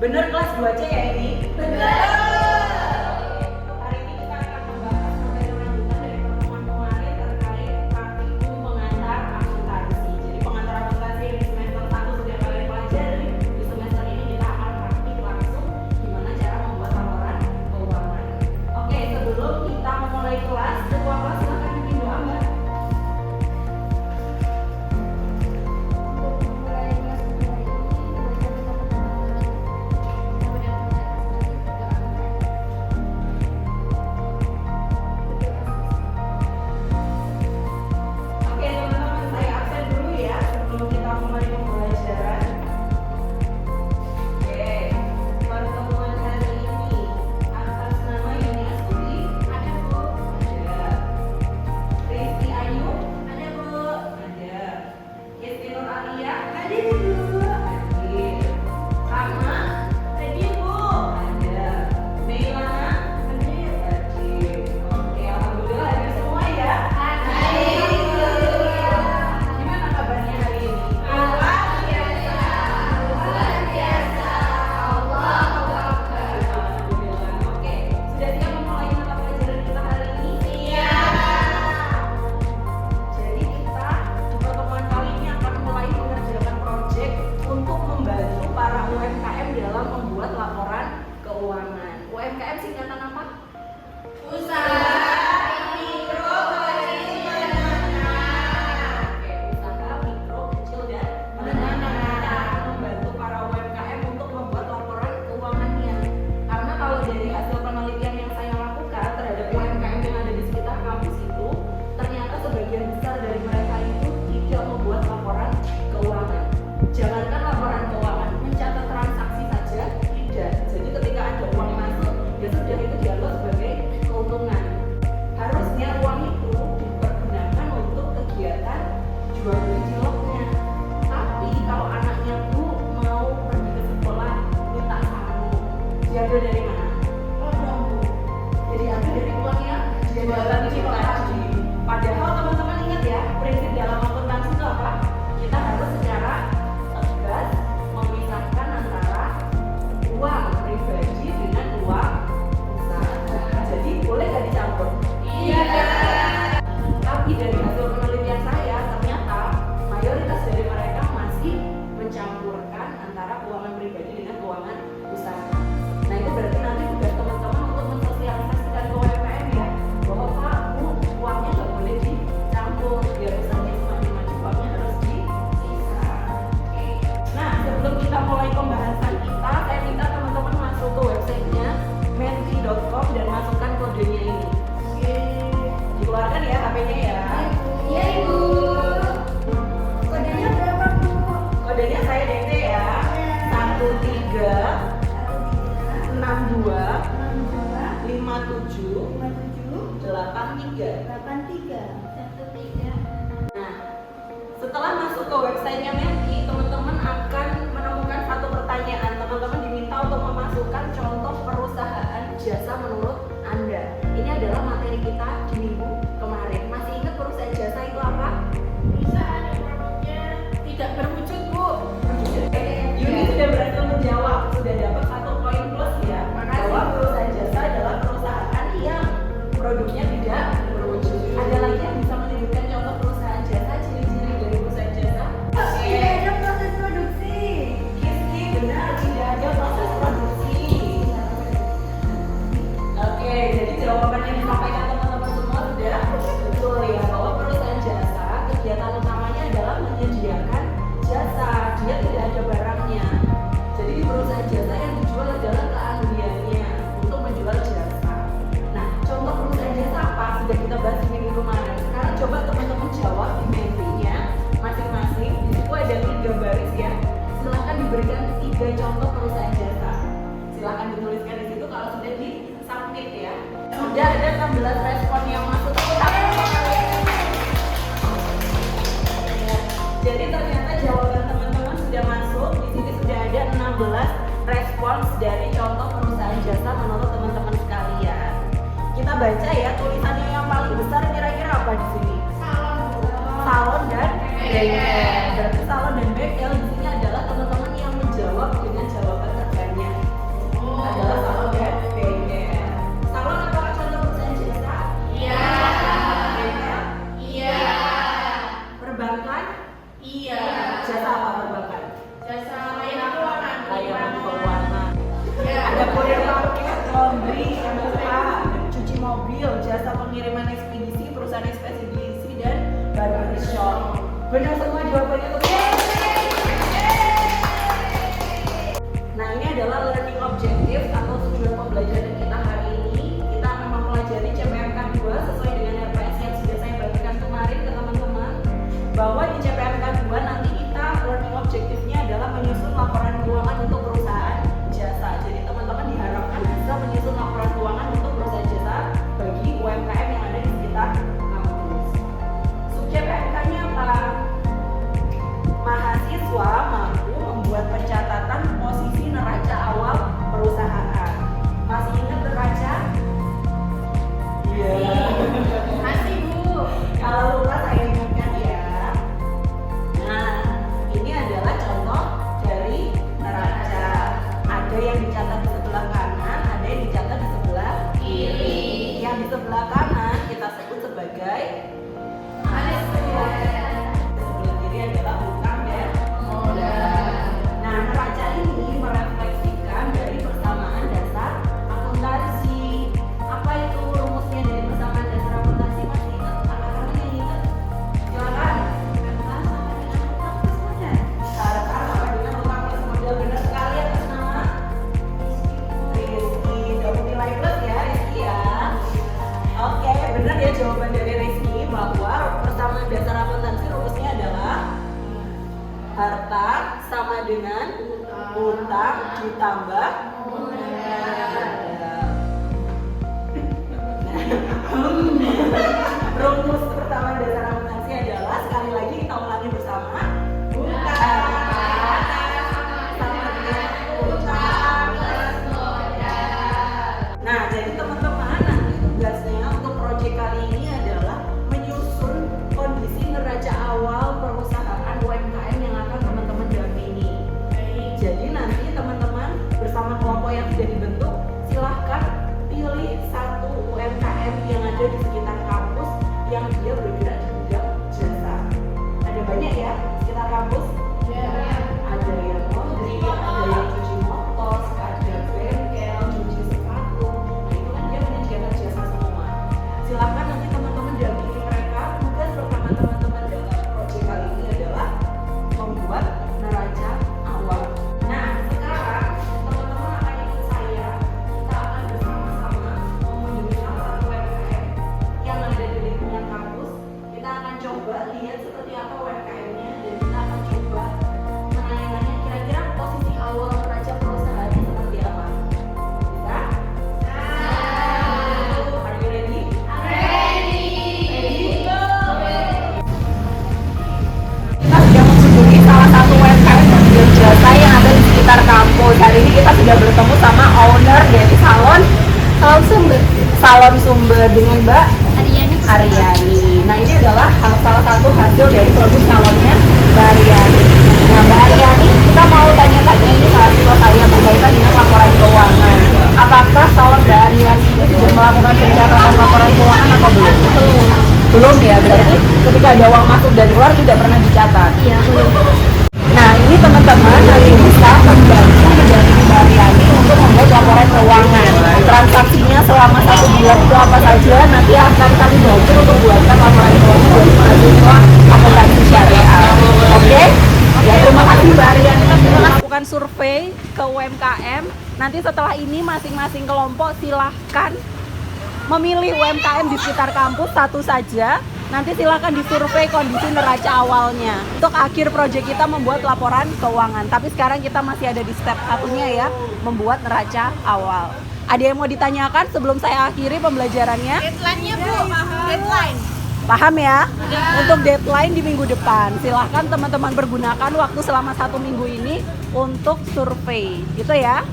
Bener kelas 2C ya ini? Bener. Hari ini kita akan membahas materi lanjutan dari pertemuan kemarin terkait praktikum pengantar akuntansi. Jadi pengantar akuntansi di semester 1 sudah kalian pelajari. Di semester ini kita akan praktik langsung gimana cara membuat laporan keuangan. Oke, sebelum kita memulai kelas, ketua kelas silakan bimbing doa Mbak. Oke teman-teman, saya absen dulu ya sebelum kita mulai pembelajaran. Oke, pertemuan hari ini atas nama Yuni Astuti ada Bu, ada Rizky Ayu ada Bu, ada Yesti Nur Alia ada Bu, hadir. Rama hadir Bu, ada Meilana hadir. Oke, alhamdulillah hadir semua ya. Gimana kabarnya hari ini? Alhamdulillah. Oke, sudah siap memulai mata pelajaran kita hari ini? Jadi kita di pertemuan kali ini akan mulai mengerjakan proyek untuk membantu para UMKM dalam membuat laporan keuangan. UMKM singkatan apa? Oke, usaha mikro, kecil dan menengah. Membantu para UMKM untuk membuat laporan keuangannya. Karena kalau dari hasil penelitian yang saya lakukan terhadap UMKM yang ada di sekitar kampus itu, ternyata sebagian besar dari mereka itu tidak membuat laporan keuangan. Jangankan laporan keuangan, mencatat transaksi saja tidak. Jadi ketika ada uang masuk, ya sudah itu dianggap sebagai keuntungan. Harusnya uang itu dipergunakan untuk kegiatan jual beli ciloknya. Tapi kalau anaknya tuh mau pergi ke sekolah minta samu, diambil dari mana? Jadi ambil dari uangnya jualan cilok tadi. Padahal teman-teman ingat ya, prinsip dalam akuntansi itu apa? Kita harus secara tegas memisahkan antara uang pribadi dengan uang usaha. Jadi boleh nggak dicampur? Tapi dari hasil penelitian saya ternyata mayoritas dari mereka masih mencampurkan antara keuangan pribadi dengan keuangan usaha. Nah itu berarti nanti tugas teman-teman untuk mensosialisasikan ke UMKM ya, bahwa Pak, Bu, uangnya nggak boleh dicampur, biar usahanya semakin maju uangnya harus dipisah. Oke. Nah sebelum kita mulai pembahasan kita, saya minta teman-teman masuk ke websitenya menti.com dan masukkan kodenya ini. Dikeluarkan ya HP-nya ya. Kodenya saya DT ya. 136783. Nah, setelah masuk ke websitenya Menti, teman-teman akan menemukan satu pertanyaan. Teman-teman diminta untuk memasukkan contoh perusahaan jasa menurut Anda. Ini adalah materi kita di minggu kemarin. Masih ingat perusahaan jasa itu apa? Perusahaan yang produknya tidak berwujud, Bu. Yuni sudah berhasil menjawab, sudah dapat 1 poin plus ya. Bahwa perusahaan jasa adalah perusahaan yang produknya tidak berwujud. Ada lagi yang bisa menyebutkan contoh perusahaan jasa, ciri-ciri dari perusahaan jasa? Tidak ada proses produksi. Kiski, benar, tidak ada proses produksi. Oke, jadi jawaban yang disampaikan teman-teman semua sudah betul ya, bahwa perusahaan jasa kegiatan utamanya adalah menyediakan jasa, dia tidak ada barangnya. Jadi di perusahaan jasa yang dijual adalah keahliannya untuk menjual jasa. Nah, contoh perusahaan jasa apa? Sudah kita bahas di minggu kemarin. Sekarang coba teman-teman jawab di mentinya masing-masing. Di situ ada 3 baris ya. Silahkan diberikan 3 contoh perusahaan jasa. Silahkan dituliskan di situ kalau sudah di submit ya. Sudah ada 16 respon yang masuk. Jadi ternyata jawaban teman-teman sudah masuk. Di sini sudah ada 16 respons dari contoh perusahaan jasa menurut teman-teman sekalian. Kita baca ya, tulisannya yang paling besar kira-kira apa di sini? Salon dan bengkel. Berarti salon dan bengkel di sini adalah teman-teman yang menjawab dengan jawaban terbanyak. mobil, jasa pengiriman ekspedisi, perusahaan ekspedisi, dan barbershop. Benar semua jawabannya tuh. Nah, ini adalah learning objective atau tujuan pembelajaran kita hari ini. Kita akan mempelajari CPMK 2 sesuai dengan RPS yang sudah saya bagikan kemarin ke teman-teman, bahwa di CPMK 2 nanti kita learning objective-nya adalah menyusun laporan keuangan untuk perusahaan jasa. Jadi teman-teman diharapkan bisa menyusun laporan keuangan untuk perusahaan jasa bagi UMKM yang ada di sekitar kampus. CPMK-nya apa? Mahasiswa mampu membuat pencatatan posisi neraca awal perusahaan. Masih ingat neraca? Iya. Masih Bu. Kalau lupa saya ingatkan ya. Nah, ini adalah contoh dari neraca. Ada yang dicatat di sebelah kanan, ada yang dicatat di sebelah kiri. Yang di sebelah kanan kita sebut sebagai sebelah kiri adalah hutang dan modal. Nah, neraca ini merefleksikan dari persamaan dasar akuntansi. Apa itu rumusnya dari persamaan dasar akuntansi? Masih ingat? Angkat-angkat yang ingat? Silakan. Harta sama dengan hutang plus modal. Benar sekali atas nama Rizky. Double nilai plus ya Rizky ya. Oke, benar ya jawaban dari Rizky bahwa persamaan dasar akuntansi rumusnya adalah harta sama dengan hutang ditambah modal. Rumus persamaan dasar akuntansi adalah, sekali lagi kita ulangi bersama, hutang sama dengan hutang plus modal. Nah, jadi teman-teman nanti tugasnya untuk proyek kali ini adalah menyusun kondisi neraca awal perusahaan UMKM yang akan teman-teman dampingi. Jadi nanti teman-teman bersama kelompok yang sudah dibentuk, silahkan pilih satu UMKM yang ada di sekitar kampus yang dia bergerak di bidang jasa. Ada banyak ya sekitar kampus. Ada yang laundry, ada yang cuci motor, ada bengkel, cuci sepatu. Nah, itu kan dia menyediakan jasa semua. Silahkan nanti teman-teman dampingi mereka. Tugas bersama teman-teman dalam proyek kali ini adalah membuat neraca awal. Nah, sekarang teman-teman akan ikut saya. Kita akan bersama-sama mengunjungi salah satu UMKM yang ada di lingkungan kampus. Kita akan coba lihat seperti apa UMKM-nya, dan kita akan coba menanya-nanya kira-kira posisi awal neraca perusahaannya seperti apa. Bisa? Are you ready? Ready? Go! Kita sudah mengunjungi salah satu UMKM yang bidang jasa yang ada di sekitar kampus. Hari ini kita sudah bertemu sama owner dari Salon Sumber dengan Mbak Aryani. Nah, ini adalah salah satu hasil dari produk salonnya Mbak Aryani. Nah, Mbak Aryani, kita mau tanya-tanya ini mahasiswa saya berkaitan dengan laporan keuangan. Apakah salon Mbak Aryani ini sudah melakukan pencatatan laporan keuangan atau belum? Belum ya, berarti ketika ada uang masuk dan keluar tidak pernah dicatat. Iya, belum. Nah, ini teman-teman nanti bisa membantu mendampingi Mbak Aryani untuk membuat laporan keuangan. Transaksinya selama 1 bulan itu apa saja, nanti akan kami bantu untuk buatkan laporan keuangan dari mahasiswa akuntansi syariah. Oke? Ya, terima kasih Mbak Aryani. Kita lakukan survei ke UMKM. Nanti setelah ini masing-masing kelompok silahkan memilih UMKM di sekitar kampus satu saja. Nanti silahkan disurvei kondisi neraca awalnya. Untuk akhir proyek kita membuat laporan keuangan. Tapi sekarang kita masih ada di step satunya ya, membuat neraca awal. Ada yang mau ditanyakan sebelum saya akhiri pembelajarannya? Deadline-nya Bu, deadline. Paham ya? Untuk deadline di minggu depan. Silahkan teman-teman pergunakan waktu selama 1 minggu ini untuk survei. Gitu ya?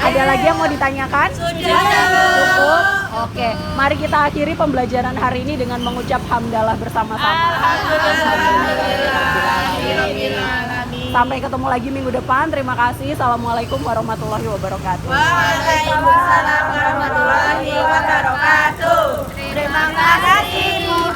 Ada lagi yang mau ditanyakan? Sudah. Cukup? Oke, mari kita akhiri pembelajaran hari ini dengan mengucap hamdalah bersama-sama. Sampai ketemu lagi minggu depan. Terima kasih. Assalamualaikum warahmatullahi wabarakatuh. Waalaikumsalam warahmatullahi wabarakatuh. Terima kasih Bu